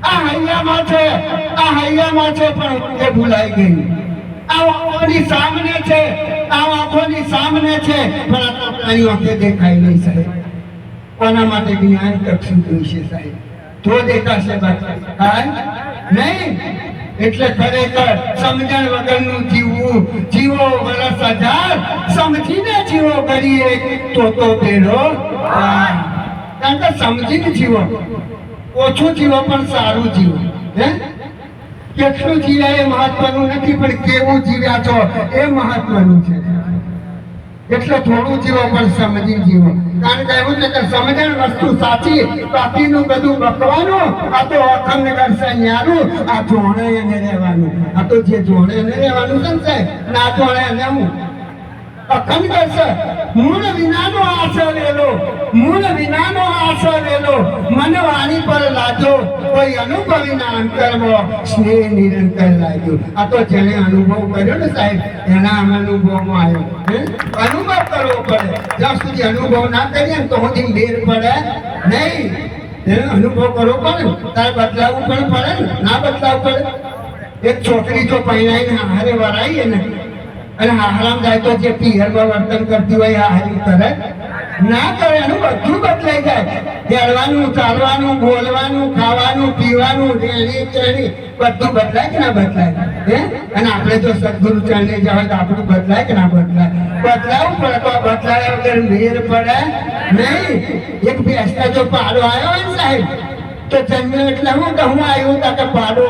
આ હૈયામાં છે પણ એ ભૂલાઈ ગઈ. આ આંખોની સામે છે, આ આંખોની સામે છે પણ આ તો તારી આંખે દેખાય નહીં સાહેબ. કોના માટે જ્ઞાન ચક્ષુ જોઈશે સાહેબ, તો દેખાશે બાકી નહીં. એટલે ખરેખર સમજણ વગરનું જીવવું, જીવો વરસ હજાર, સમજીને જીવો કરીએ તો બેરો. કારણ કે સમજીને જીવો, ઓછું જીવો પણ સારું જીવો. હે કેટલું જીવ્યા એ મહત્વનું નથી, પણ કેવું જીવ્યા છો એ મહત્વનું છે. એટલે થોડું જીવો પણ સમજી જીવો. કારણ કે એવું છે કે સમજણ વસ્તુ સાચી, બાકીનું બધું બકવાનું. આ તો અખંડ કરશે ન્યારું, આ જોણે એને રહેવાનું. આ તો જે જોણે એને રહેવાનું છે ને સાહેબ, ના જોણે એને હું અખંડ કરશે. મૂળ વિનાનો આશય લેલો, મૂળ વિનાનો આશય લેલો, મન વાણી પર લાજો, કોઈ અનુભવી ના અંતરમાં સ્નેહ નિરંતર લાગ્યો. આ તો જેને અનુભવ કર્યો ને સાહેબ, એના અનુભવમાં આવ્યો. અનુભવ કરવો પડે. જ્યાં સુધી અનુભવ ના કરીએ ને તો સુધી મેર પડે નહીં. એને અનુભવ કરવો પડે, તારે બદલાવવું પણ પડે ને. ના બદલાવવું પડે. એક છોકરી જો પહેરાઈને હારે વરાઈએ ને અને હારામ જાય તો જે પિયરમાં વર્તન કરતી હોય આ હારી કરે ના કરે, એનું બધું બદલાઈ જાય. પહેરવાનું, ચાલવાનું, બોલવાનું, ખાવાનું, પીવાનું, રહેણી ચરણી બધું બદલાય કે ના બદલાય? અને આપણે જો સદગુરુ ચરણે જવાય તો આપણું બદલાય કે ના બદલાય? બદલાવું પડે. તો બદલાયા વગર મેર પડે નહીં. એક ભેંસનો જો પાડો આવ્યો હોય ને સાહેબ, તો જન્મ્યો એટલે હું કે હું આવ્યો તા કે પાડો,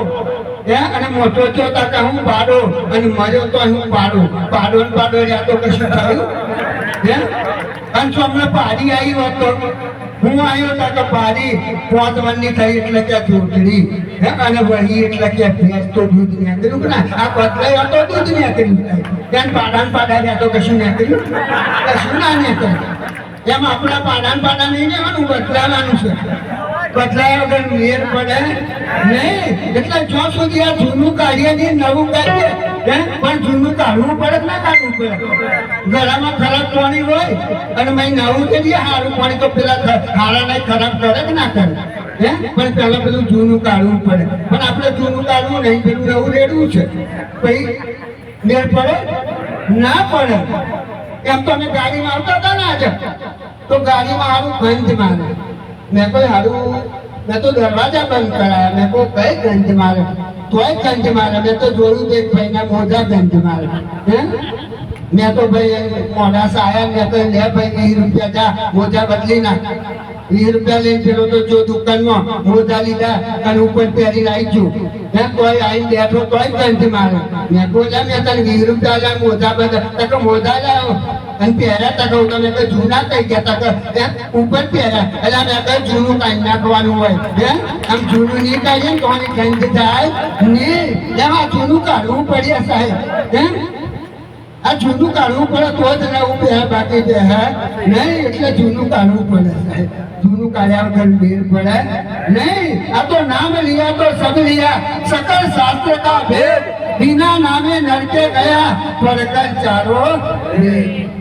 અને મોટો થયો તા કે હું પાડો, અને મર્યો તો હું પાડો. પાડો ને પાડો રહ્યા તો કશું થયું? અને જો હમણાં પાડી આવી હોત તો હું આવ્યો તા કે પાડી 5 વર્ષની થઈ એટલે કે જોટડી, અને વહી એટલે કે ભેંસ તો દૂધ નીકળ્યું કે ના. આ બદલાય તો દૂધ નીકળ્યું. ત્યાં પાડા ને પાડા રહ્યા તો કશું નીકળ્યું? કશું ના નીકળ્યું. એમ આપણા પાડા ને પાડા નહીં જવાનું, બદલાવાનું છે. બદલાયા વગર મેર પડે નહીં. એટલે જ્યાં સુધી આ જૂનું કાઢીએ ને નવું કાઢીએ, પણ જૂનું કાઢવું પડે ના કાઢવું પડે. ગળામાં ખરાબ પાણી હોય અને મેં નવું કરીએ સારું પાણી, તો પેલા હારાને ખરાબ કરે કે ના કરે? પણ પેલા પેલું જૂનું કાઢવું પડે. પણ આપણે જૂનું કાઢવું નહીં, પેલું નવું રેડવું છે. પછી મેર પડે ના પડે. એમ તો અમે ગાડીમાં આવતા હતા ને આજે, તો ગાડીમાં સારું ગંધ મારે. મેં કોઈ હારું, મેં તો દરવાજા બંધ કરાયા. મેં કોઈ કઈ ગંધ મારે? તોય ગંધ મારે. મેં તો જોયું કે ભાઈના મોઢા ગંધ મારે. મેં તો ભાઈ મોઢા સાયા, મેં તો લે ભાઈ 20 રૂપિયા જા મોજા બદલી નાખ. 20 રૂપિયા લઈને પેલો તો જો દુકાનમાં મોજા લીધા અને ઉપર પહેરીને આવી ગયું. કોઈ આવીને બેઠો તોય ગંધ મારે. મેં બોલ્યા મેં તને 20 રૂપિયા લા મોજા બદલ, મોજા લાવો અને પહેર્યા તક તમે કઈ જૂના થઈ ગયા તક ઉપર પહેર્યા. એટલે મેં કઈ જૂનું કાઢી નાખવાનું હોય. આમ જૂનું નહીં કાઢીએ ને તો ગંધ થાય નહીં. એમાં જૂનું કાઢવું પડે સાહેબ. આ જૂનું કાઢવું પડે તો જ નવું પહેર, બાકી પહેર નહીં. એટલે જૂનું કાઢવું પડે સાહેબ. જૂનું કાઢ્યા વગર મેર પડે નહીં. આ તો નામ લિયા તો સબ લિયા, સકલ શાસ્ત્ર કા ભેદ, बिना नामे नरके गया परकर चारो वेद.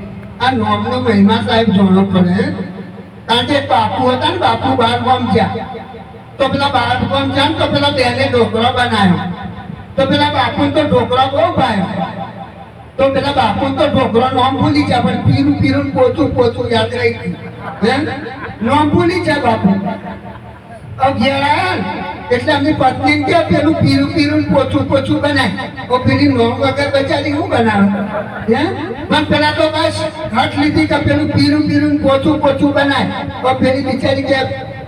આ નામનો મહિમા સાહેબ જોણો પડે. કારણ કે બાપુ હતા ને, બાપુ 12 ગામ ગયા, તો પેલા 12 ગામ ગયા ને તો પેલા બેને ઢોકળો બનાવ્યો. તો પેલા બાપુ તો ઢોકળો બહુ ભાવ્યો. તો પેલા બાપુ તો ઢોકળો નામ ભૂલી જાય, પણ પીરું પીરું પોચું પોચું યાદ રહી ગયું. નામ ભૂલી જાય બાપુ. એટલે એમની પત્ની કે પેલું પીરું પીરું પોચું પોચું બનાય. પેલી નોમ વગર બચારી હું બનાવે? પણ પેલા તો બસ હઠ લીધી કે પેલું પીરું પીરું પોચું પોચું બનાય. પેલી બિચારી કે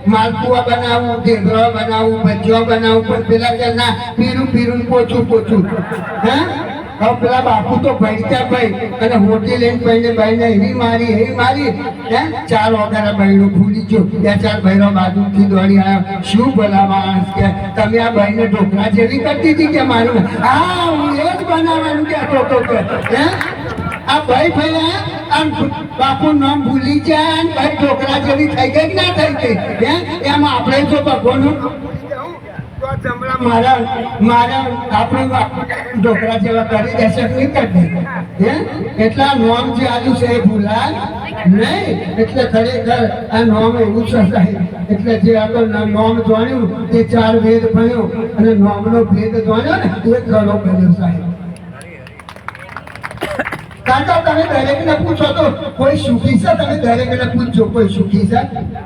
માલપુઆ બનાવું, ઢેગરો બનાવું, ભજીયો બનાવું, પણ પેલા કે ના પીરું પીરું પોચું પોચું. હવે પેલા બાપુ તો ભણતા ભાઈ અને હોટી લઈને ભાઈને ભાઈને એવી મારી 4 વાગ્યાના ભાઈનો ભૂલી ગયો. 2-4 ભાઈનો બાજુથી દોડી આવ્યો. શું ભલા માણસ કે તમે આ ભાઈને ઢોકળા જેવી કરતી હતી કે મારું? હા હું એ જ બનાવવાનું કહેતો હતો કે આ ભાઈ આમ બાપુ નામ ભૂલી જાય ને ભાઈ ઢોકળા જેવી થઈ ગઈ ના થઈ ગઈ હે એમ આપણે જો ભગવાનનું મારા મારા આપણે ઢોકળા જેવા કરી દેશે નહીં કરી દે હે એટલા નોમ જે આજુ છે એ ભૂલાય નહીં એટલે ખરેખર આ નોમ એવું છે સાહેબ એટલે જે આગળ નોમ જાણ્યું તે 4 વેદ ભણ્યો અને નોમનો ભેદ જાણ્યો ને એ ખરો બન્યો સાહેબ કાકા તમે દરેકને પૂછો તો કોઈ સુખી છે તમે દરેકને પૂછજો કોઈ સુખી છે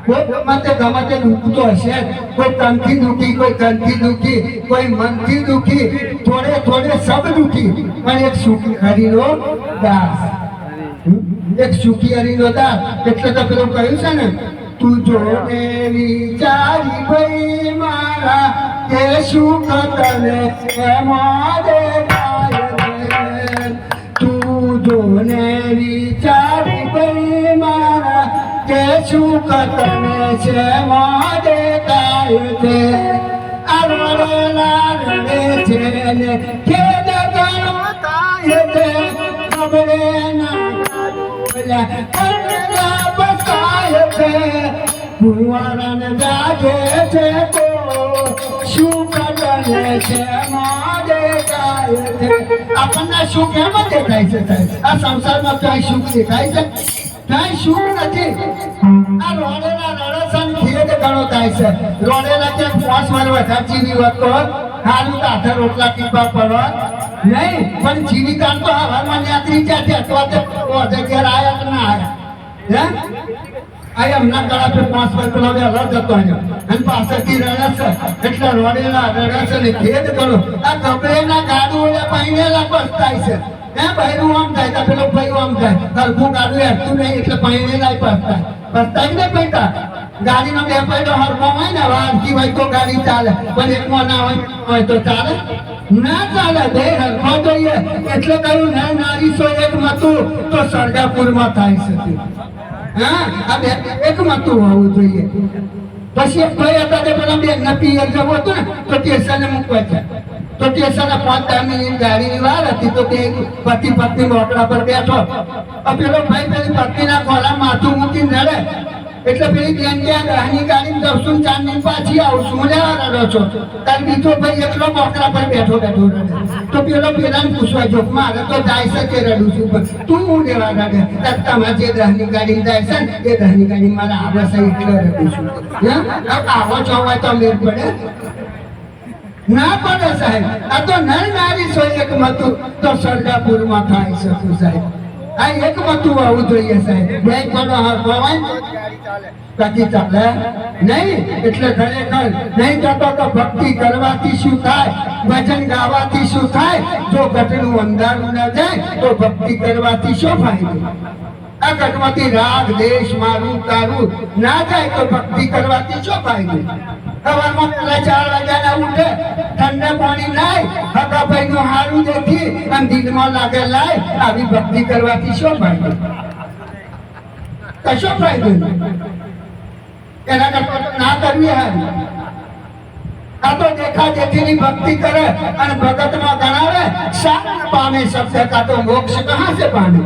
કોઈ ગમે દુઃખ તો હશે કોઈ તનથી દુઃખી કોઈ ધનથી દુઃખી કોઈ મનથી દુઃખી થોડે સબ દુઃખી પણ એક સુખી હરિનો દાસ એક સુખી હરિનો દાસ એટલે તો પેલું કહ્યું છે ને તું જોને વિચારી ભાઈ મારા કે સુખ તને મોદે જોને વિચારી ભાઈ મારા કે સુખ તને છે મોદે કાય છે અરવડેલા રડે છે ને ખેદ ગણો થાય છે ખબરે ના બોલ્યા બસાય છે ભુવારન જાગે છે કો સુખ તને છે મોદે કાય છે આપણને સુખ એમ દેખાય છે સાહેબ આ સંસારમાં ક્યાંય સુખ દેખાય છે ક્યાંય સુખ નથી આ રોડેલા રડસન ખેદ ગણો થાય છે રોડેલા કે 5 વાર વધારે જીવી હોત તો હારું તાથે રોટલા ટીપા પડવા નહીં પણ જીવિકા તો હવામાં યાત્રી જાય અથવા તો ઘેર આયા કે ના આયા હે આ એમના ગળા પર 5 વાર પેલા વેલા જતો આવ્યો અને પાછળથી રડે છે એટલે રોડેલા રડે છે ને ખેદ ગણો આ ગભરેના ગાડું ઓલા પાઈનેલા પસ્તાય છે હે ભાઈનું આમ થાય તો પેલો ભાઈ આમ થાય હરખું ગાડું હેઠતું નહીં એટલે પાઈનેલા પસ્તાય ને બેટા ગાડીનો બે પૈડો હરખો હોય ને વારથી હોય તો ગાડી ચાલે પણ એકમાં ના હોય તો ચાલે ના ચાલે બે હરખો જોઈએ એટલે કહ્યું ને નારી સો એક મતું તો સરગાપુરમાં થાય છે હા આ બે એક મતું હોવું જોઈએ પછી એક ભાઈ હતા તે પેલા બેન ના પિયર જવું હતું ને તો સ્ટેશને મૂકવા છે તો સ્ટેશને 5-10 મિનિટ ગાડીની વાર હતી તો તે પતિ પત્ની મોકળા પર બેઠો પેલો ભાઈ પેલી પત્નીના ખોળા માથું મૂકીને રડે એટલે પેલી બેન ત્યાં ગ્રહની ગાડી દર્શન ચાંદની પાછી આવશું લેવા રડો છો તાર બીજો ભાઈ એકલો મોકળા પર બેઠો રડે તો પેલો પેલાને પૂછવા જો મારે તો જાય છે કે રડું છું તું હું લેવા રડે તમારે જે ગ્રહની ગાડી જાય છે ને એ ગ્રહની ગાડી મારે આવે છે એટલે રડું છું આવો છો હોય તો મેળ પડે ના પડે સાહેબ આ તો નર નારી સો એક મતું તો સરગાપુરમાં થાય શકું સાહેબ આ એક મતું આવવું જોઈએ સાહેબ બે પડો હરવાય કદી ચાલે નહીં એટલે ખરેખર નહીં થતો તો ભક્તિ કરવાથી શું થાય ભજન ગાવાથી શું થાય જો ઘટનું અંધારું ન જાય તો ભક્તિ કરવાથી શું ફાયદો આ ઘટમાંથી રાગ દેશ મારું તારું ના જાય તો ભક્તિ કરવાથી શું ફાયદો સવારમાં પેલા 4 વાગ્યાના ઉઠે ઠંડે પાણી લાય હકા ભાઈ નું હારું દેખી અને દિલમાં લાગે લાય આવી ભક્તિ કરવાથી શું ફાયદો કશો ફાયદો નહીં એના કરતા ના કરવી હારી આ તો દેખા દેખીની ભક્તિ કરે અને ભગતમાં ગણાવે શાંત પામે શબ્દ કા તો મોક્ષ કહાં સે પામે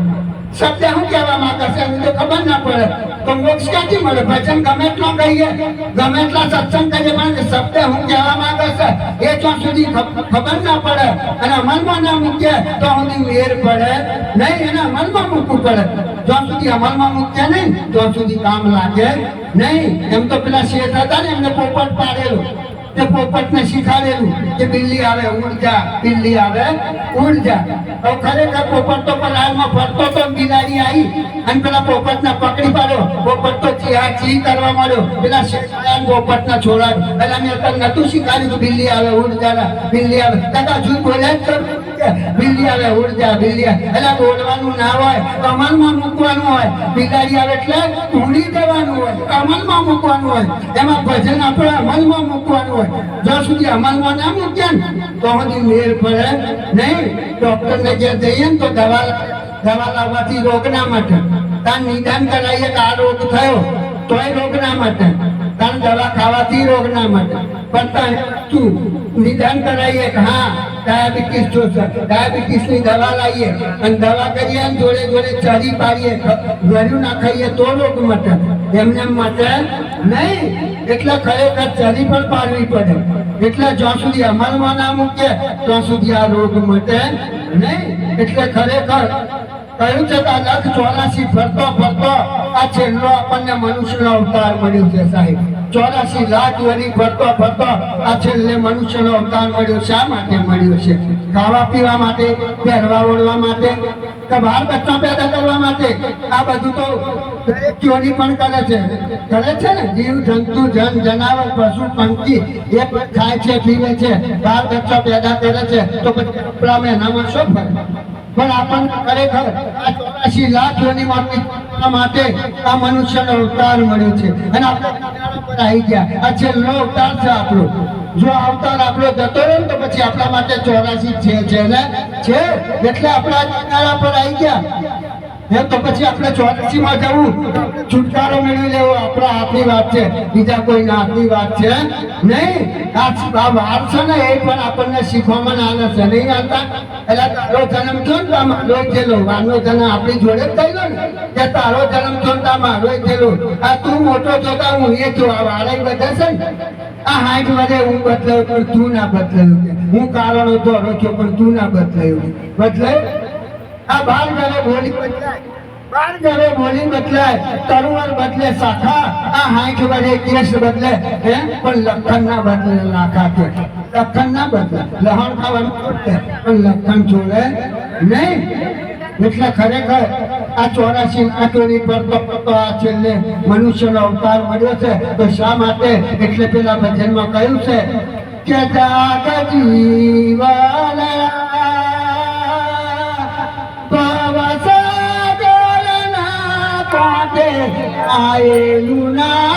શબ્દ હું કહેવા માંગે છે મને ખબર ના પડે તો મોક્ષ ક્યાંથી મળે ભજન ગમે એટલો કહીએ ગમે એટલા સત્સંગ કરીએ પણ શબ્દ હું કહેવા માંગે છે એ જ્યાં સુધી ખબર ના પડે અને અમલમાં ના મૂકીએ તો સુધી મેર પડે નહીં એને અમલમાં મૂકવું પડે જ્યાં સુધી અમલમાં મૂકીએ નહીં ત્યાં સુધી કામ લાગે નહીં એમ તો પેલા શેઠ હતા ને એમને પોપટ પાડેલો તે પોપટને શીખાડેલું કે બિલ્લી આવે ઉડ જા બિલ્લી આવે ઉડ જા તો ખરેખર પોપટ તો પલાળમાં ફરતો તો બિલાડી આવી અને પેલા પોપટને પકડી પાડ્યો પોપટ તો ચી કરવા માંડ્યો પેલા શેઠાયા પોપટને છોડાયો એટલે મેં તને નતું શીખાડ્યું કે બિલ્લી આવે ઉડ જા બિલ્લી આવે કાકા જૂઠ બોલ્યા જ બિલ્લી આવે ઉડ જા બિલ્લી આવે એટલે બોલવાનું ના હોય અમલમાં મૂકવાનું હોય બિલાડી આવે એટલે ઉડી જવાનું હોય અમલમાં મૂકવાનું હોય એમાં ભજન આપણે અમલમાં મૂકવાનું હોય જ્યાં સુધી અમલમાં ના મૂક્યા ને તો સુધી મેર પડે નહીં ડોક્ટરને ઘેર જઈએ ને તો દવા લાવવાથી રોગ ના માટે તાર નિદાન કરાવીએ કે આ રોગ થયો તોય રોગ ના માટે તાણ દવા ખાવાથી રોગ ના મળે પણ તાણ તું નિદાન કરાવીએ કે હા ડાયાબિટીસ જોશે ડાયાબિટીસની દવા લાવીએ અને દવા કરીએ અને જોડે જોડે ચરી પાડીએ ગળ્યું ના ખાઈએ તો રોગ મટે એમને માટે નહીં એટલે ખરેખર ચરી પણ પાડવી પડે એટલે જ્યાં સુધી અમલમાં ના મૂકે ત્યાં સુધી આ રોગ મટે નહીં એટલે ખરેખર કહ્યું છે કે 1,84 ફરતો ફરતો આ છેલ્લો આપણને મનુષ્યનો અવતાર મળ્યો છે સાહેબ 84 લાખ વર્ષ ફરતો ફરતો આ છેલ્લે મનુષ્યનો અવતાર મળ્યો શા માટે મળ્યો છે ખાવા પીવા માટે પહેરવા ઓળવા માટે કે બાર બચ્ચા પેદા કરવા માટે આ બધું તો દરેક ચોરી પણ કરે છે ને જીવ જંતુ જન જનાવર પશુ પંખી એ પણ ખાય છે પીવે છે બાર બચ્ચા પેદા કરે છે તો પછી કપડામાં એનામાં શું ફરક પણ આપણને ખરેખર આ 84 લાખ યોનિ માટે આ મનુષ્યનો અવતાર મળ્યો છે અને આપણે કિનારા પર આવી ગયા આ છેલ્લો અવતાર છે આપણો જો અવતાર આપણો જતો રહે ને તો પછી આપણા માટે 84 છે ને છે એટલે આપણા કિનારા પર આવી ગયા તો પછી આપણે 84 માં જવું છુટકારો મેળવી લેવો આપણા હાથની વાત છે બીજા કોઈના હાથની વાત છે નહીં આ વાત છે ને એ પણ આપણને શીખવામાં આવે છે નહીં આવતા એટલે તારો જન્મ થયો ને તાર મારો થયેલો મારનો જન્મ આપણી જોડે જ થયેલો ને કે તારો જન્મ થયો ને તાર મારો થયેલો આ તું મોટો જોતા હું એ જો આ વાળા વધે છે ને આ 60 વધે હું બદલાયો પણ તું ના બદલાયું હું કારણો દોડો છું પણ તું ના બદલાયું આ બાર ઘરે બોલી બદલાય બાર ઘરે બોલી બદલાય તરુવર બદલે શાખા આ 60 વધે કેસ બદલે પણ લખન ના બદલે લાખા કે લખન ના બદલે લહણ ખાવાનું છોડે પણ લખન છોડે નહીં એટલે ખરેખર આ 84 આંખોની પર તો આ છેલ્લે મનુષ્યનો અવતાર મળ્યો છે તો શા માટે એટલે પેલા ભજનમાં કહ્યું છે કે જાગ જીવન આયેલું નામ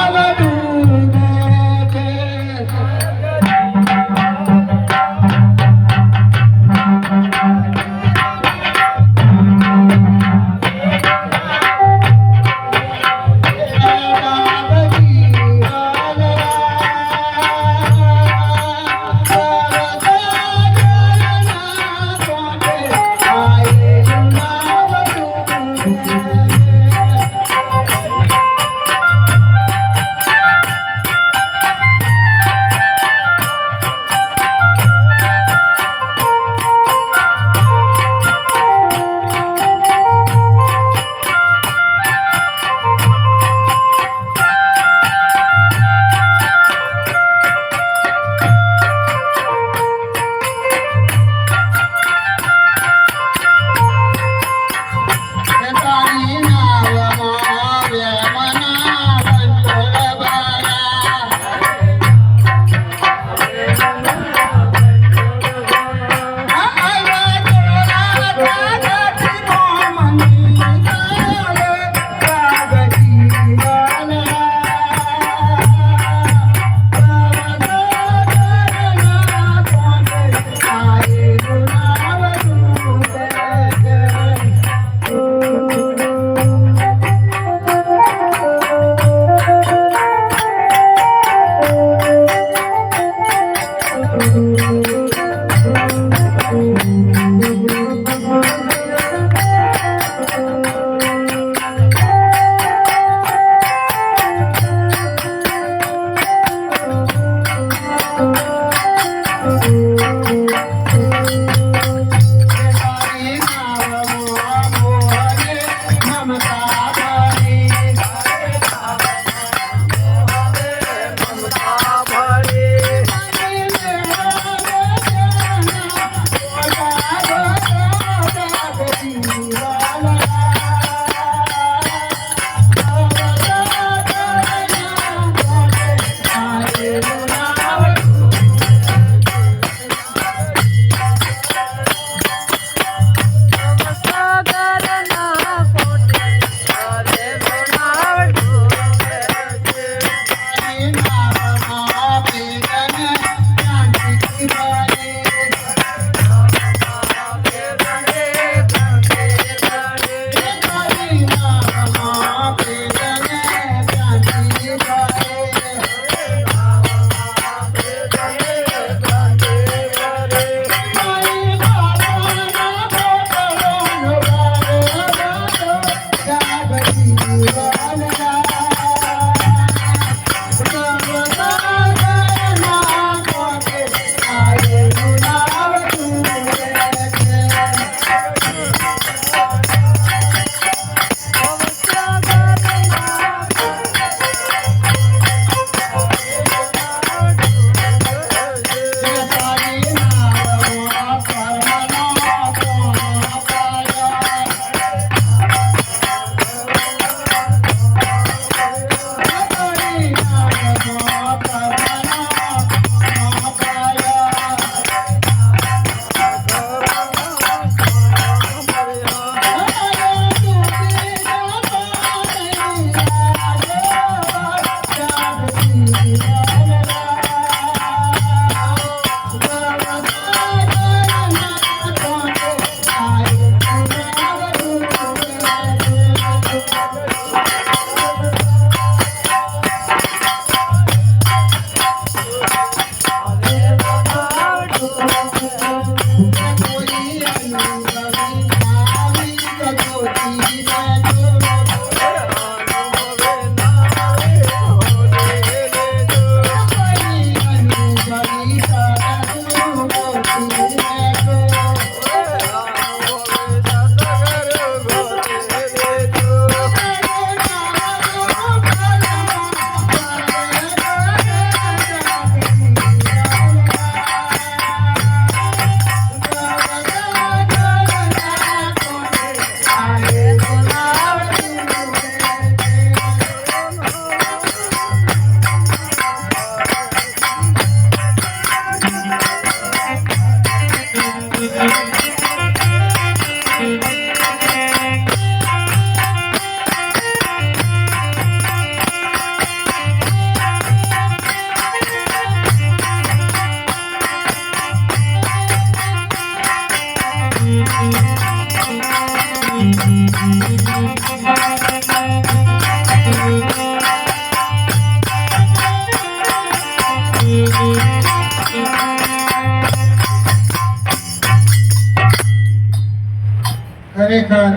ખરેખર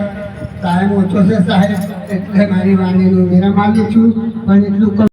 ટાઈમ ઓછો છે સાહેબ, એટલે મારી વાણીનું વિરામ આલું છું, પણ એટલું